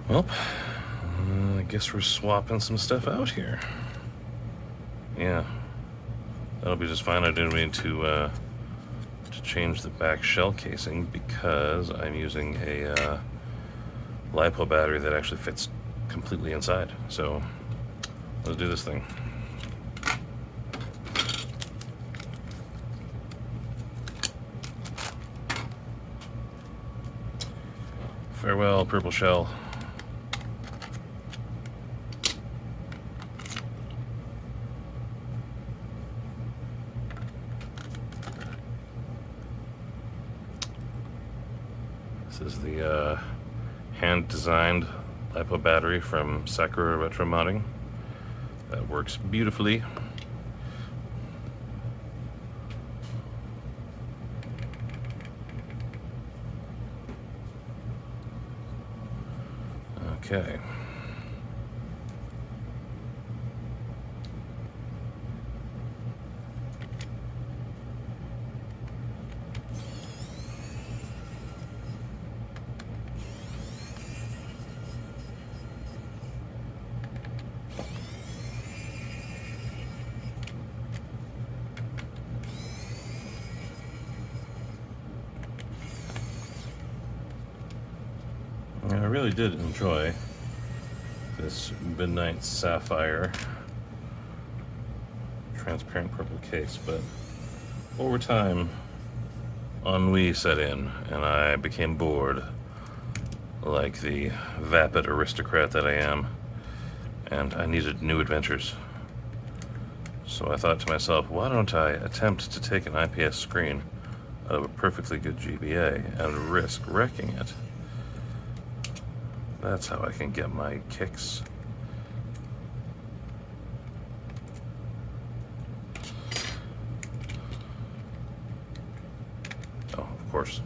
Well, I guess we're swapping some stuff out here. Yeah, that'll be just fine. I didn't mean to change the back shell casing because I'm using a LiPo battery that actually fits completely inside. So let's do this thing. Farewell, purple shell. This is the hand-designed LiPo battery from Sakura Retro Modding. That works beautifully. Okay. I really did enjoy this Midnight Sapphire transparent purple case, but over time, ennui set in, and I became bored, like the vapid aristocrat that I am, and I needed new adventures. So I thought to myself, why don't I attempt to take an IPS screen out of a perfectly good GBA and risk wrecking it? That's how I can get my kicks. Oh, of course,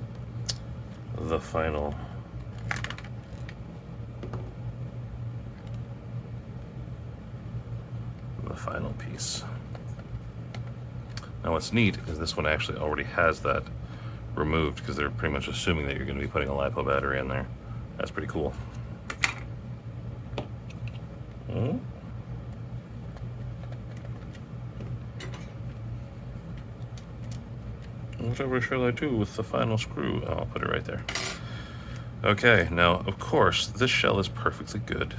the final piece. Now what's neat is this one actually already has that removed because they're pretty much assuming that you're going to be putting a LiPo battery in there. That's pretty cool. Whatever shall I do with the final screw? Oh, I'll put it right there. Okay, now, of course, this shell is perfectly good.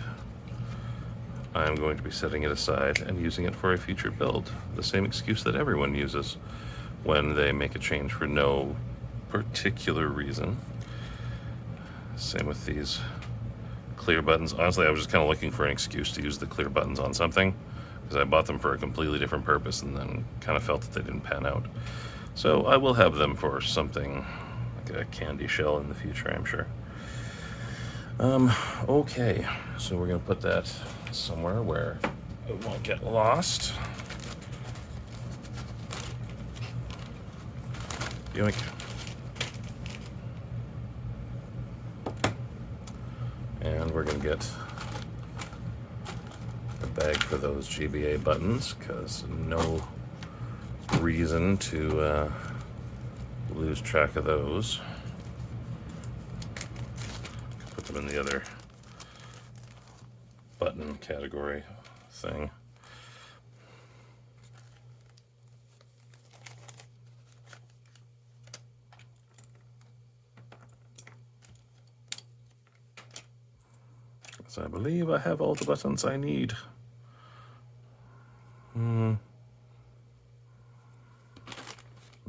I'm going to be setting it aside and using it for a future build. The same excuse that everyone uses when they make a change for no particular reason. Same with these clear buttons. Honestly, I was just kind of looking for an excuse to use the clear buttons on something because I bought them for a completely different purpose and then kind of felt that they didn't pan out. So I will have them for something like a candy shell in the future, I'm sure. Okay, so we're gonna put that somewhere where it won't get lost. Yoink. And we're gonna get a bag for those GBA buttons, because no reason to lose track of those. Put them in the other button category thing. So I believe I have all the buttons I need.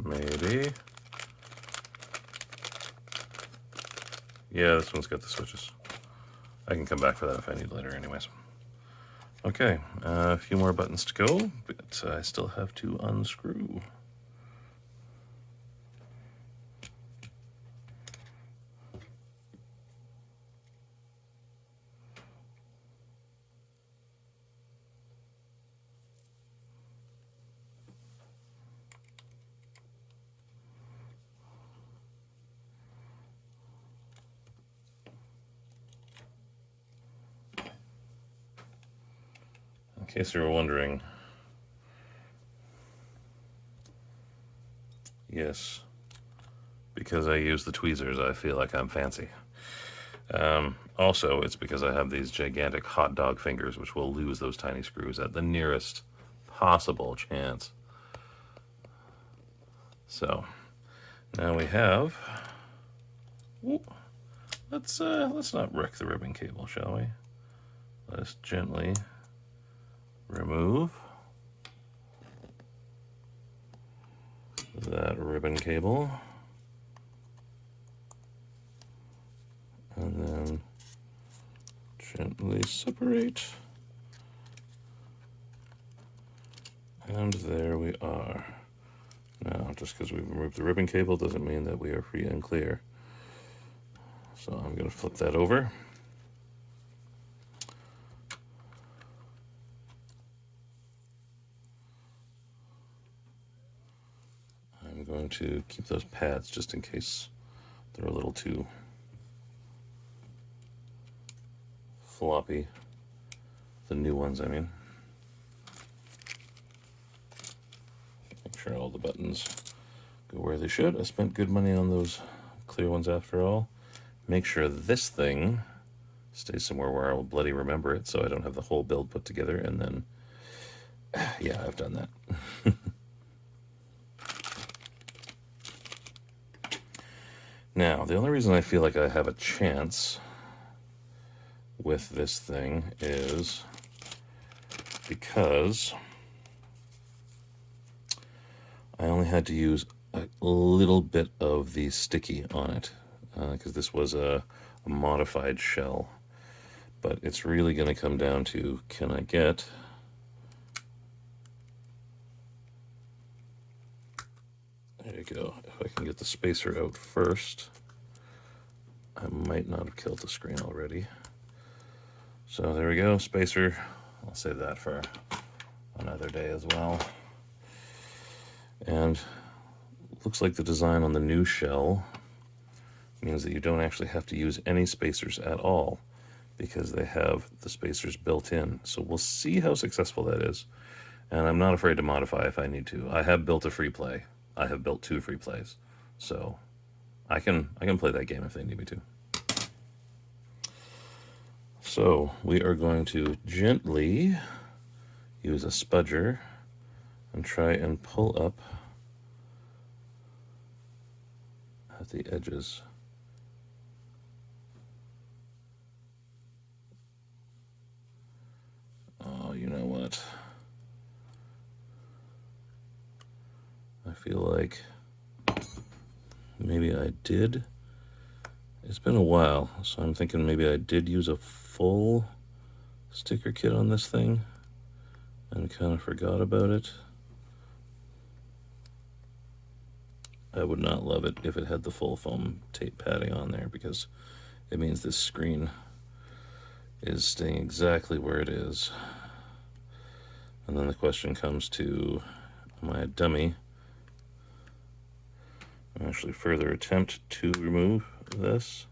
Maybe. Yeah, this one's got the switches. I can come back for that if I need later anyways. Okay, a few more buttons to go, but I still have to unscrew. In case you were wondering, yes, because I use the tweezers, I feel like I'm fancy. Also, it's because I have these gigantic hot dog fingers, which will lose those tiny screws at the nearest possible chance. So now we have. Ooh, let's not wreck the ribbon cable, shall we? Let's gently remove that ribbon cable, and then gently separate, and there we are. Now, just because we've removed the ribbon cable doesn't mean that we are free and clear. So I'm going to flip that over. I'm going to keep those pads just in case they're a little too floppy. The new ones, I mean. Make sure all the buttons go where they should. I spent good money on those clear ones after all. Make sure this thing stays somewhere where I will bloody remember it so I don't have the whole build put together, and then, yeah, I've done that. Now, the only reason I feel like I have a chance with this thing is because I only had to use a little bit of the sticky on it, because this was a modified shell. But it's really going to come down to, can I get there you go. If I can get the spacer out first, I might not have killed the screen already. So there we go, spacer. I'll save that for another day as well. And looks like the design on the new shell means that you don't actually have to use any spacers at all because they have the spacers built in. So we'll see how successful that is. And I'm not afraid to modify if I need to. I have built a free play. I have built 2 free plays. So I can play that game if they need me to. So we are going to gently use a spudger and try and pull up at the edges. Oh, you know what? I feel like maybe I did. It's been a while, so I'm thinking maybe I did use a full sticker kit on this thing and kind of forgot about it. I would not love it if it had the full foam tape padding on there, because it means this screen is staying exactly where it is. And then the question comes to, am I a dummy? I'll actually further attempt to remove this.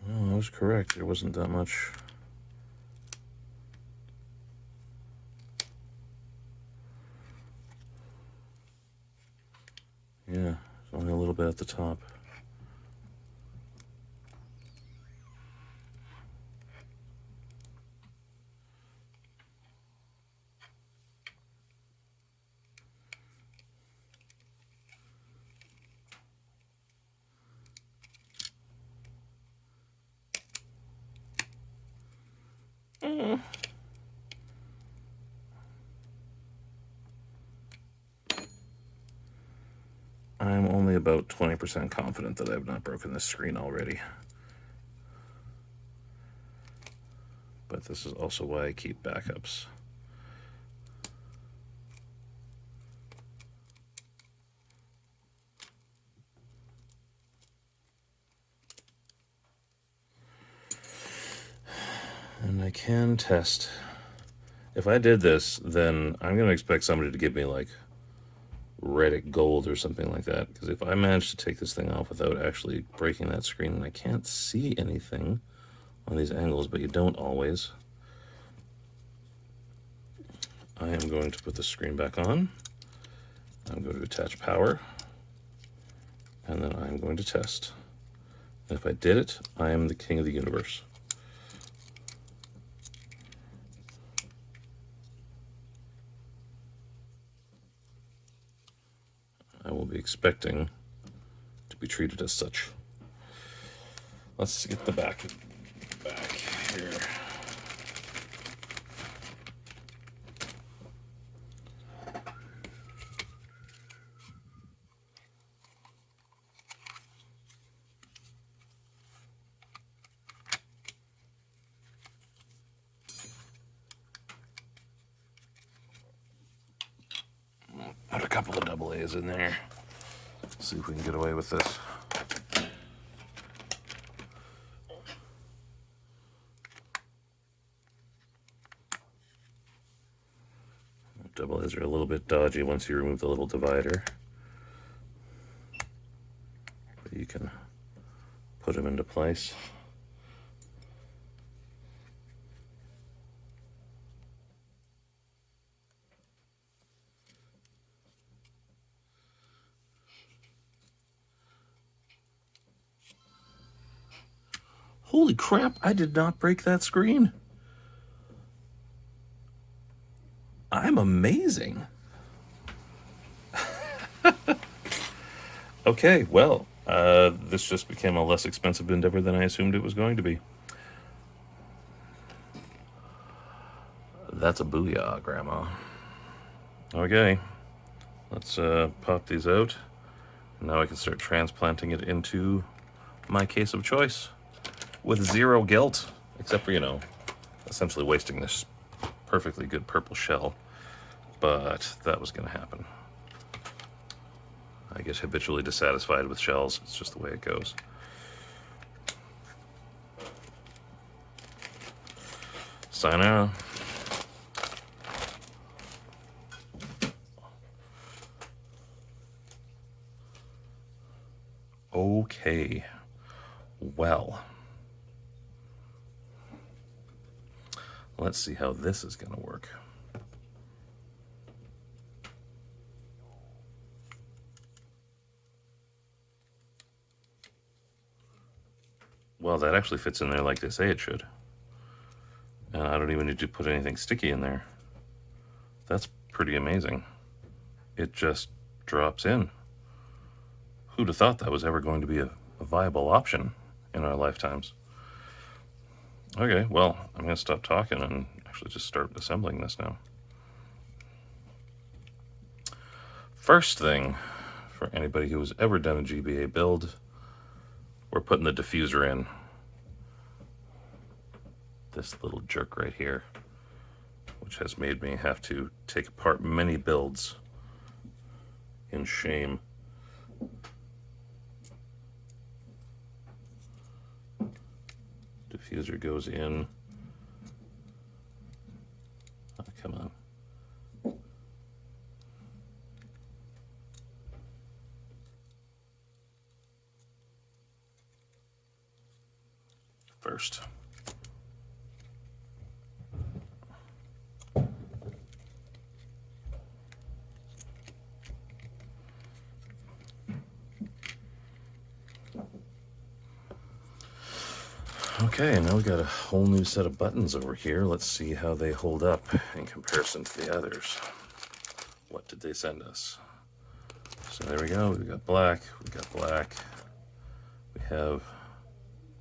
Oh, I was correct. There wasn't that much. Yeah, it's only a little bit at the top. I'm only about 20% confident that I've not broken this screen already. But this is also why I keep backups. I can test. If I did this, then I'm going to expect somebody to give me like Reddit gold or something like that. Because if I manage to take this thing off without actually breaking that screen, and I can't see anything on these angles, but you don't always, I am going to put the screen back on. I'm going to attach power, and then I'm going to test. And if I did it, I am the king of the universe. I will be expecting to be treated as such. Let's get the back here. Put a couple of double A's in there. See if we can get away with this. Double A's are a little bit dodgy once you remove the little divider. But you can put them into place. Holy crap, I did not break that screen. I'm amazing. Okay, well, this just became a less expensive endeavor than I assumed it was going to be. That's a booyah, Grandma. Okay, let's pop these out. Now I can start transplanting it into my case of choice with zero guilt, except for, you know, essentially wasting this perfectly good purple shell. But that was going to happen. I get habitually dissatisfied with shells. It's just the way it goes. Sayonara. Okay. Well. Let's see how this is going to work. Well, that actually fits in there like they say it should. And I don't even need to put anything sticky in there. That's pretty amazing. It just drops in. Who'd have thought that was ever going to be a viable option in our lifetimes? Okay, well, I'm going to stop talking and actually just start assembling this now. First thing, for anybody who has ever done a GBA build, we're putting the diffuser in. This little jerk right here, which has made me have to take apart many builds in shame. Diffuser goes in. Oh, come on. First. Okay, now we got a whole new set of buttons over here. Let's see how they hold up in comparison to the others. What did they send us? So there we go. We got black. We got black. We have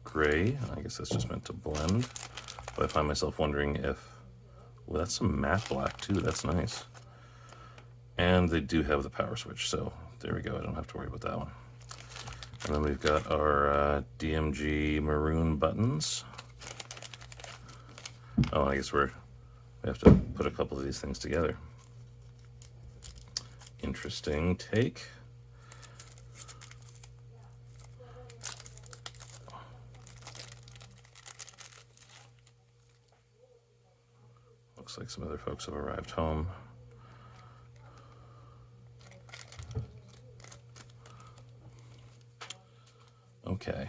gray. I guess that's just meant to blend. But I find myself wondering if... Well, that's some matte black too. That's nice. And they do have the power switch, so there we go. I don't have to worry about that one. And then we've got our DMG maroon buttons. Oh, I guess we have to put a couple of these things together. Interesting take. Looks like some other folks have arrived home. Okay,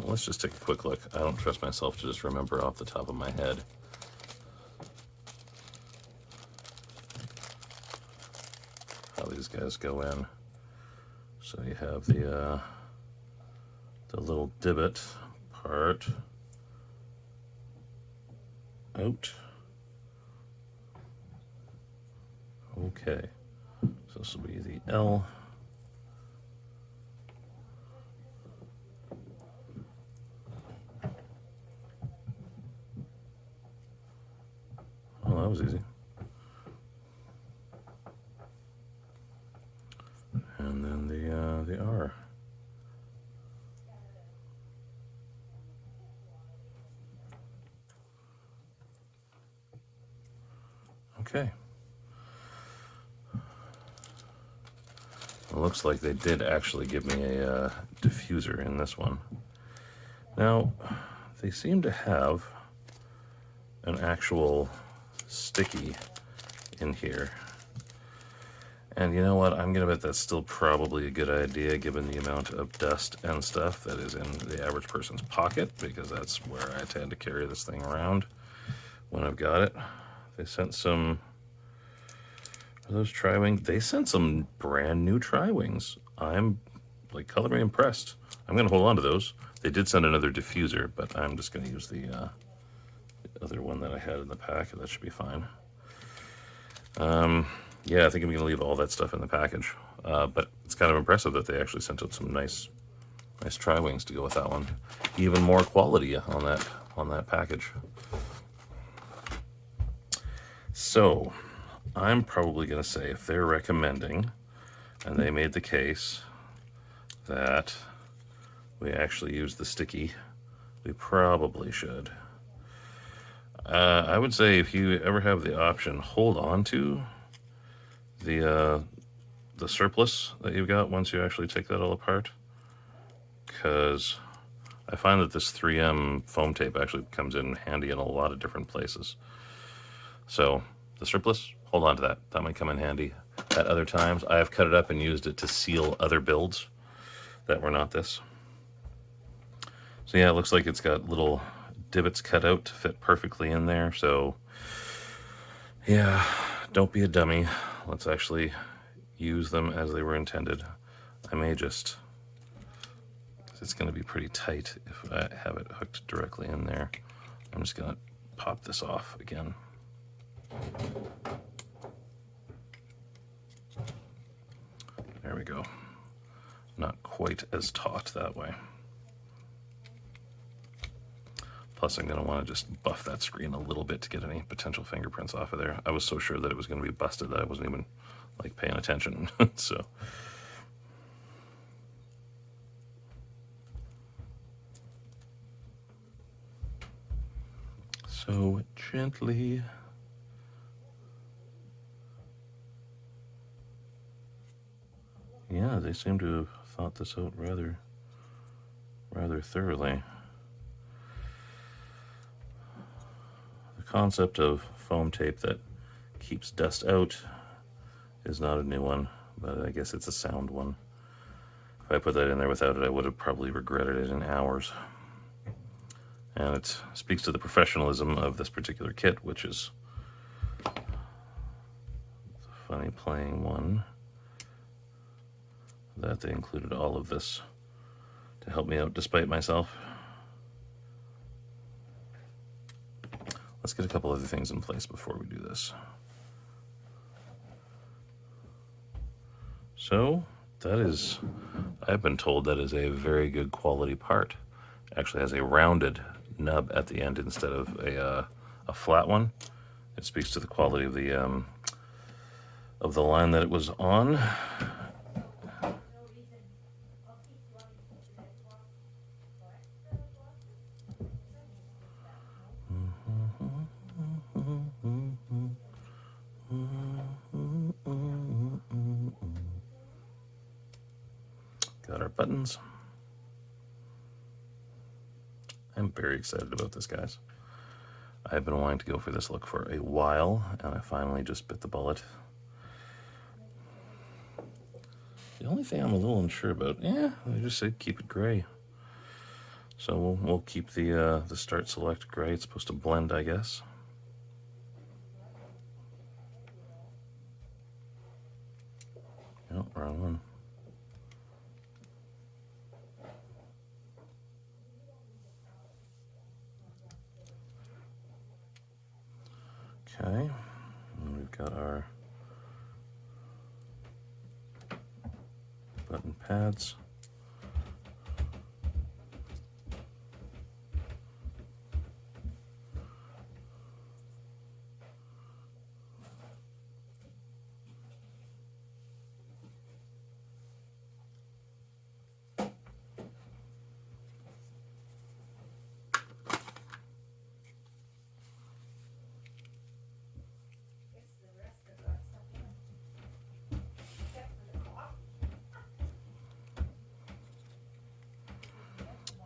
let's just take a quick look. I don't trust myself to just remember off the top of my head. How these guys go in. So you have the little divot part out. Okay, so this will be the L. Oh, that was easy. And then the R. Okay. It looks like they did actually give me a diffuser in this one. Now, they seem to have an actual sticky in here. And you know what? I'm going to bet that's still probably a good idea given the amount of dust and stuff that is in the average person's pocket, because that's where I tend to carry this thing around when I've got it. They sent some... Are those tri-wing? They sent some brand new tri-wings. I'm like colorfully impressed. I'm going to hold on to those. They did send another diffuser, but I'm just going to use the other one that I had in the pack. That should be fine. Yeah, I think I'm going to leave all that stuff in the package. But it's kind of impressive that they actually sent out some nice tri-wings to go with that one. Even more quality on that package. So, I'm probably going to say if they're recommending, and they made the case, that we actually use the sticky, we probably should. I would say if you ever have the option, hold on to the surplus that you've got once you actually take that all apart, because I find that this 3M foam tape actually comes in handy in a lot of different places. So the surplus, hold on to that. That might come in handy at other times. I have cut it up and used it to seal other builds that were not this. So yeah, it looks like it's got little divots cut out to fit perfectly in there. So yeah, don't be a dummy. Let's actually use them as they were intended. I may just, it's going to be pretty tight if I have it hooked directly in there. I'm just going to pop this off again. There we go. Not quite as taut that way. Plus, I'm going to want to just buff that screen a little bit to get any potential fingerprints off of there. I was so sure that it was going to be busted that I wasn't even like paying attention. So gently. Yeah, they seem to have thought this out rather thoroughly. The concept of foam tape that keeps dust out is not a new one, but I guess it's a sound one. If I put that in there without it, I would have probably regretted it in hours. And it speaks to the professionalism of this particular kit, which is the funny playing one, that they included all of this to help me out despite myself. Let's get a couple other things in place before we do this. So that is, I've been told that is a very good quality part. Actually has a rounded nub at the end instead of a flat one. It speaks to the quality of the line that it was on. Got our buttons. I'm very excited about this, guys. I've been wanting to go for this look for a while, and I finally just bit the bullet. The only thing I'm a little unsure about, I just said keep it gray. So we'll keep the start select gray. It's supposed to blend, I guess. No, wrong one. Okay, and we've got our button pads.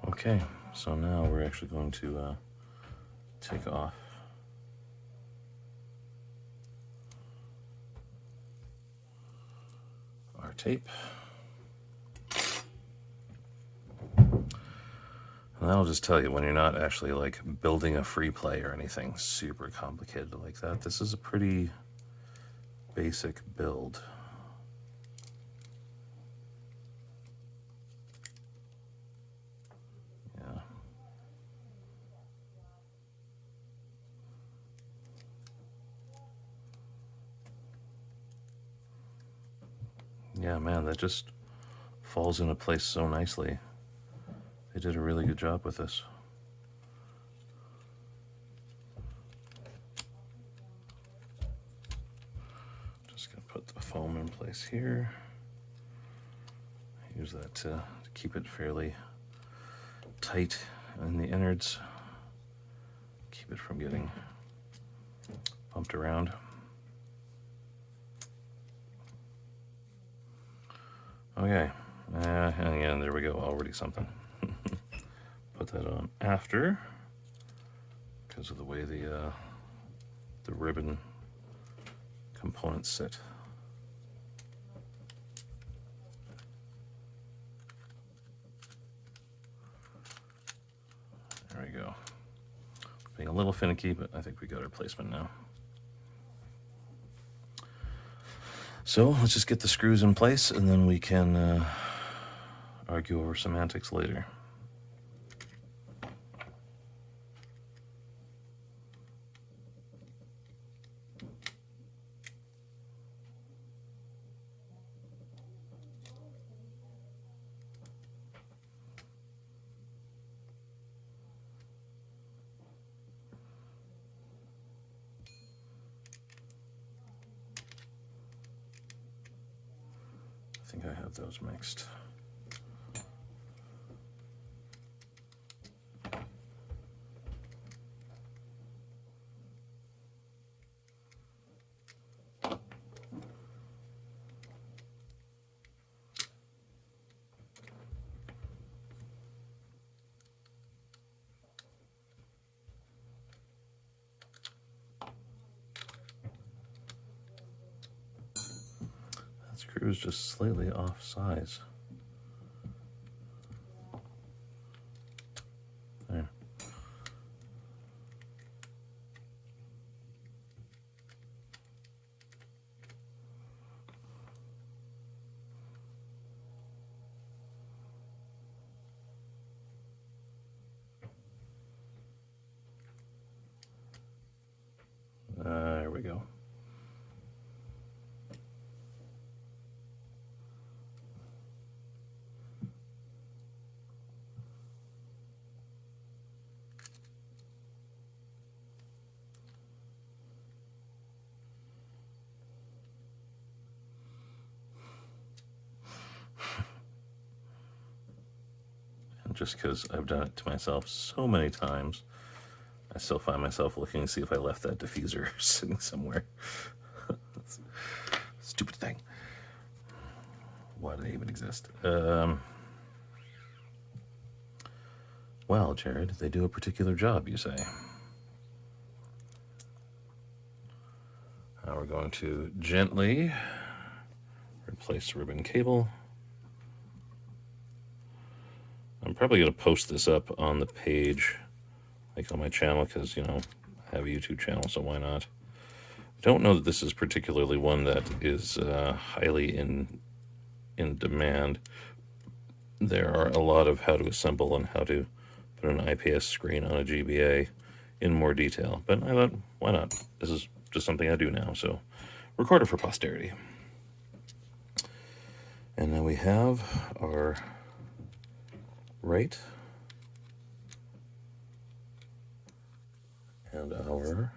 Okay, so now we're actually going to take off our tape. And that'll just tell you when you're not actually like building a free play or anything super complicated like that. This is a pretty basic build. Yeah, man, that just falls into place so nicely. They did a really good job with this. Just gonna put the foam in place here. Use that to keep it fairly tight in the innards. Keep it from getting bumped around. Okay, and again, there we go, already something. Put that on after, because of the way the ribbon components sit. There we go. Being a little finicky, but I think we got our placement now. So let's just get the screws in place, and then we can argue over semantics later. I think I have those mixed. That screw is just slightly off size. There. There we go. And just because I've done it to myself so many times, I still find myself looking to see if I left that diffuser sitting somewhere. Stupid thing. Why do they even exist? Well, Jared, they do a particular job, you say. we're going to gently replace the ribbon cable. I'm probably going to post this up on the page, like on my channel, because, you know, I have a YouTube channel, so why not? I don't know that this is particularly one that is highly in demand. There are a lot of how to assemble and how to put an IPS screen on a GBA in more detail, but I thought, why not? This is just something I do now, so record it for posterity. And then we have our right and our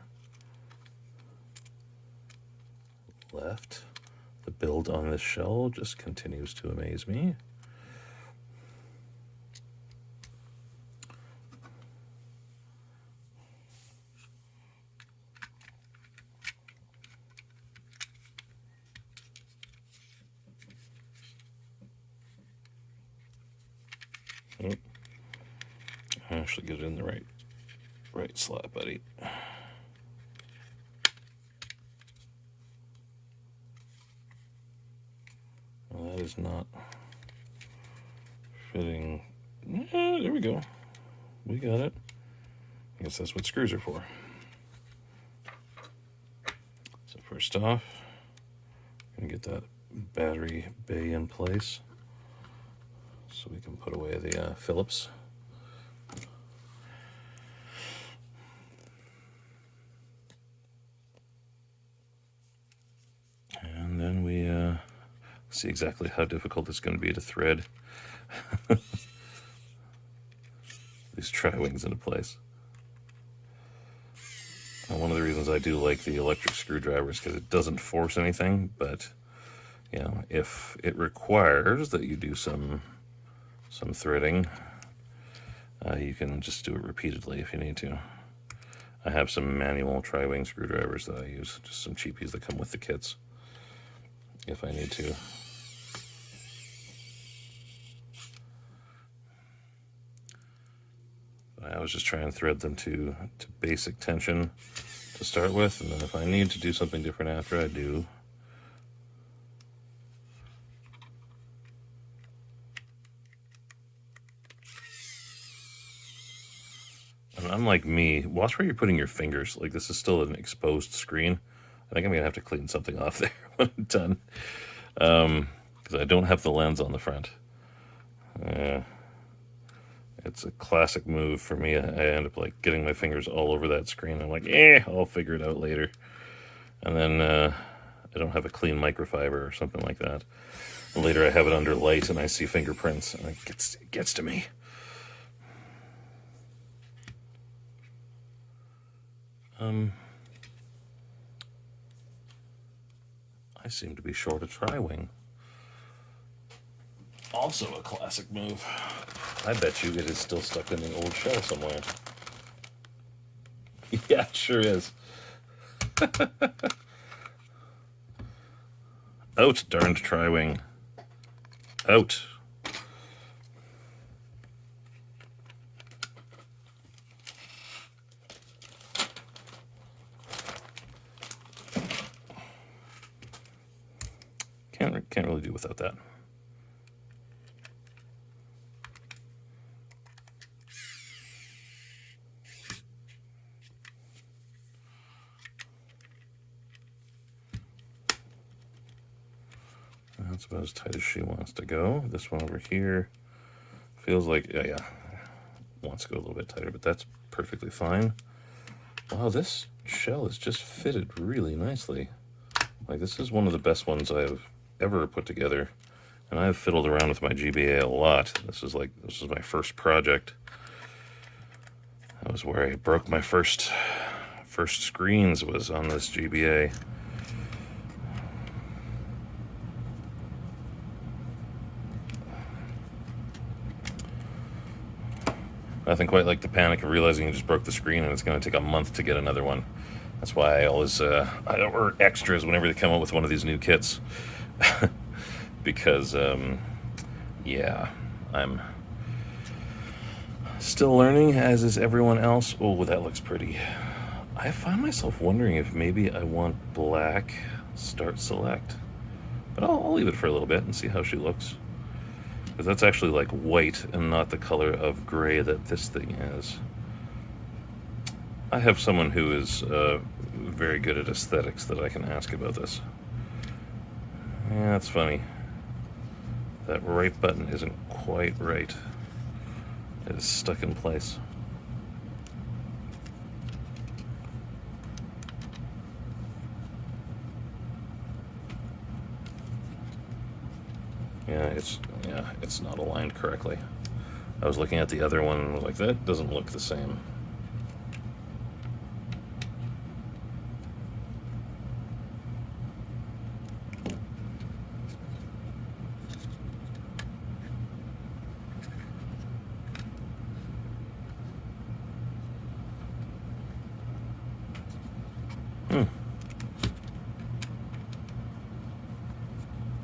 left. The build on this shell just continues to amaze me. Oh, actually get it in the right slot, buddy. Well, that is not fitting. There we go. We got it. I guess that's what screws are for. So first off, I'm gonna get that battery bay in place so we can put away the Phillips. And then we see exactly how difficult it's going to be to thread these tri-wings into place. And one of the reasons I do like the electric screwdriver is because it doesn't force anything, but you know, if it requires that you do some threading, you can just do it repeatedly if you need to. I have some manual tri-wing screwdrivers that I use, just some cheapies that come with the kits, if I need to. I was just trying to thread them to basic tension to start with, and then if I need to do something different after, I do. And unlike me, watch where you're putting your fingers. Like, this is still an exposed screen. I think I'm gonna have to clean something off there when I'm done, because I don't have the lens on the front. It's a classic move for me. I end up like getting my fingers all over that screen. I'm like, I'll figure it out later. And then I don't have a clean microfiber or something like that. And later I have it under light and I see fingerprints and it gets to me. I seem to be short a tri-wing. Also a classic move. I bet you it is still stuck in the old shell somewhere. Yeah, it sure is. Out, darned tri-wing. Out. Can't really do without that. That's about as tight as she wants to go. This one over here feels like, yeah, wants to go a little bit tighter, but that's perfectly fine. Wow, this shell is just fitted really nicely. Like, this is one of the best ones I've ever put together, and I've fiddled around with my GBA a lot. This is my first project. That was where I broke my first screens, was on this GBA. Nothing quite like the panic of realizing you just broke the screen and it's going to take a month to get another one. That's why I always I order extras whenever they come out with one of these new kits. Because, yeah, I'm still learning, as is everyone else. Oh, that looks pretty. I find myself wondering if maybe I want black start select. But I'll leave it for a little bit and see how she looks. Because that's actually like white and not the color of gray that this thing is. I have someone who is very good at aesthetics that I can ask about this. Yeah, that's funny. That right button isn't quite right. It is stuck in place. Yeah, it's not aligned correctly. I was looking at the other one and was like, that doesn't look the same.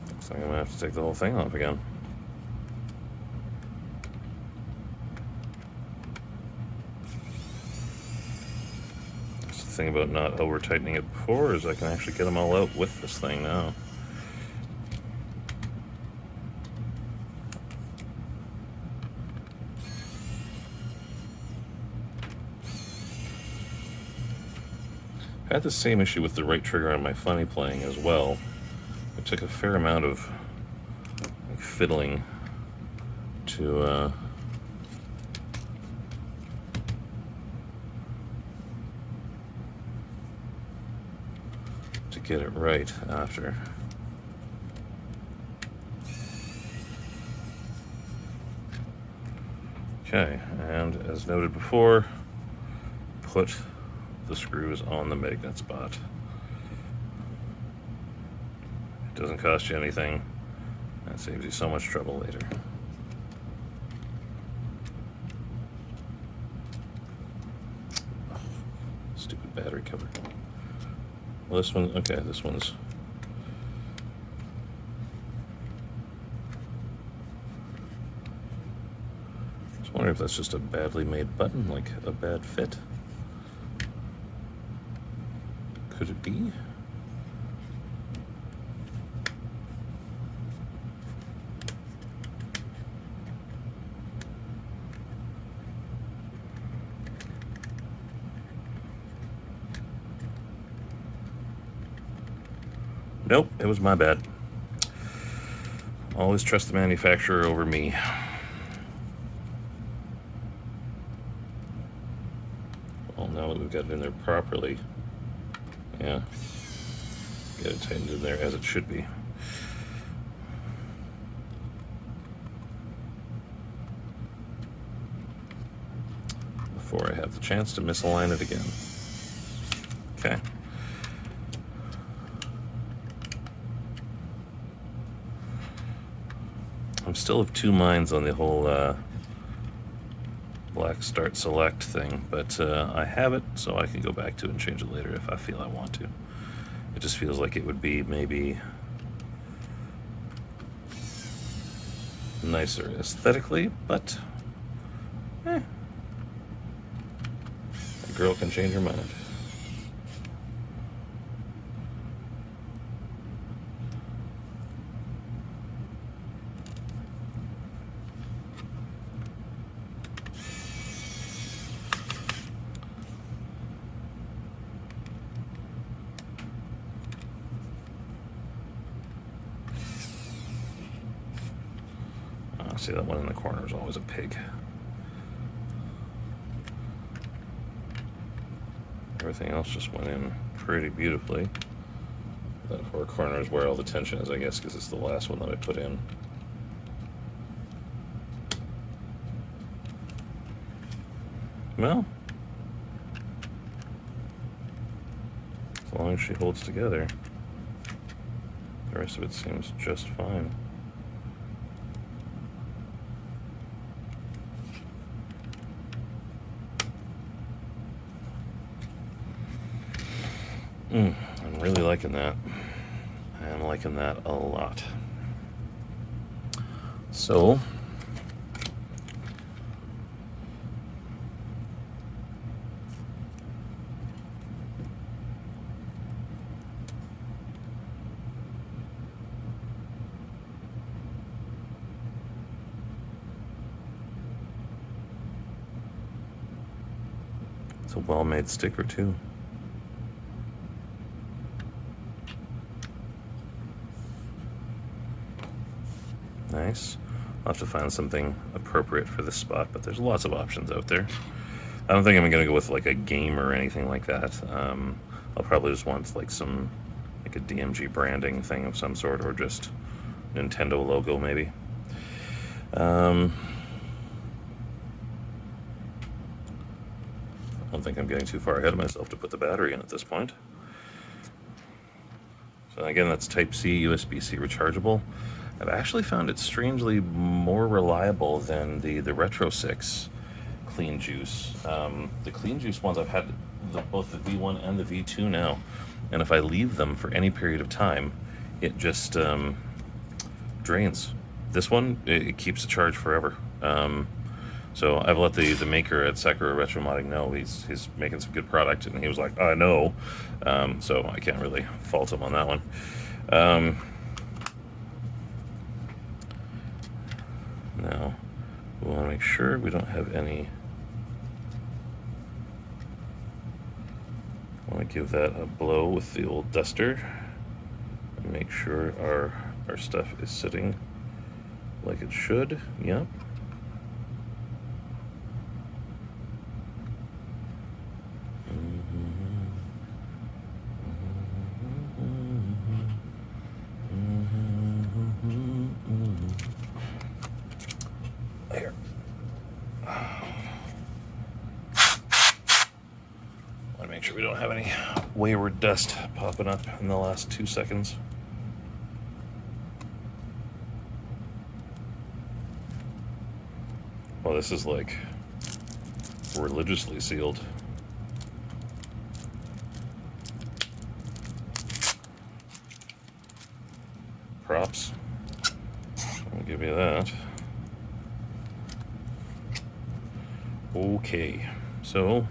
Looks like I'm gonna have to take the whole thing off again. That's the thing about not over tightening it before, is I can actually get them all out with this thing now. I had the same issue with the right trigger on my funny playing as well. It took a fair amount of like, fiddling to get it right after. Okay, and as noted before, put the screws on the magnet spot. It doesn't cost you anything. That saves you so much trouble later. Oh, stupid battery cover. Well, this one, okay, this one's. I was wondering if that's just a badly made button, like a bad fit. Could it be? Nope, it was my bad. Always trust the manufacturer over me. Well, now that we've got it in there properly, yeah, get it tightened in there as it should be. Before I have the chance to misalign it again. Okay. I'm still of two minds on the whole black start select thing, but I have it, so I can go back to it and change it later if I feel I want to. It just feels like it would be maybe nicer aesthetically, but a girl can change her mind. See, that one in the corner is always a pig. Everything else just went in pretty beautifully. That far corner is where all the tension is, I guess, because it's the last one that I put in. Well, as long as she holds together, the rest of it seems just fine. I'm really liking that. I am liking that a lot. So, It's a well-made sticker too. Nice. I'll have to find something appropriate for this spot, but there's lots of options out there. I don't think I'm gonna go with like a game or anything like that. I'll probably just want like some, like a DMG branding thing of some sort, or just Nintendo logo maybe. I don't think I'm getting too far ahead of myself to put the battery in at this point. So again, that's Type-C, USB-C rechargeable. I've actually found it strangely more reliable than the Retro 6 Clean Juice. The Clean Juice ones, I've had both the V1 and the V2 now, and if I leave them for any period of time, it just drains. This one, it keeps the charge forever. So I've let the maker at Sakura Retro Modding know he's making some good product, and he was like, I know. So I can't really fault him on that one. Now, we want to make sure we don't have any. I want to give that a blow with the old duster and make sure our stuff is sitting like it should. Yep. There. Want to make sure we don't have any wayward dust popping up in the last 2 seconds. Well, this is like religiously sealed. Props. I'll give you that. Okay, so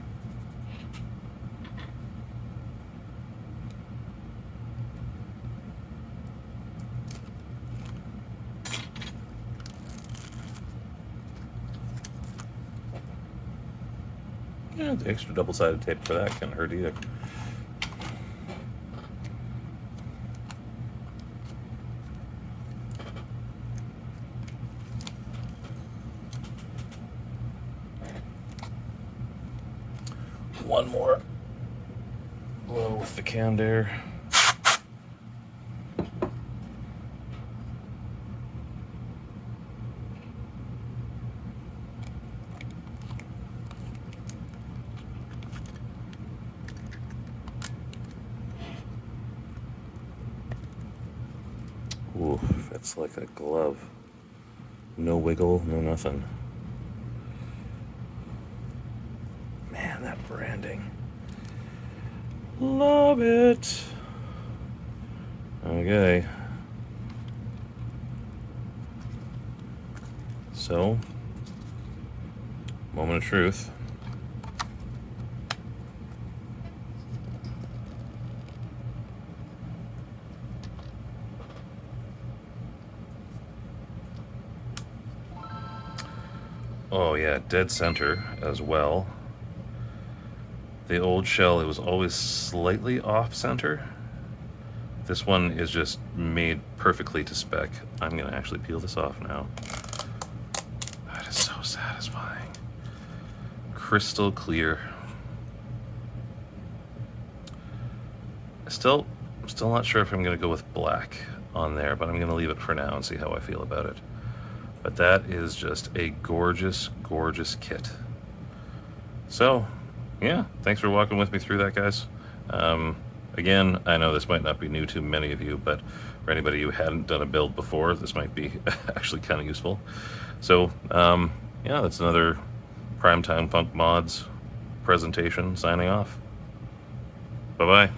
yeah, the extra double-sided tape for that can't hurt either. One more blow with the canned air. Ooh, that's like a glove. No wiggle, no nothing. Man, that branding. Love it. Okay. So, moment of truth. Oh yeah, dead center as well. The old shell, it was always slightly off center. This one is just made perfectly to spec. I'm gonna actually peel this off now. That is so satisfying. Crystal clear. I'm still not sure if I'm gonna go with black on there, but I'm gonna leave it for now and see how I feel about it. But that is just a gorgeous, gorgeous kit. So, yeah, thanks for walking with me through that, guys. Again, I know this might not be new to many of you, but for anybody who hadn't done a build before, this might be actually kind of useful. So, yeah, that's another Primetime Funk Mods presentation signing off. Bye-bye.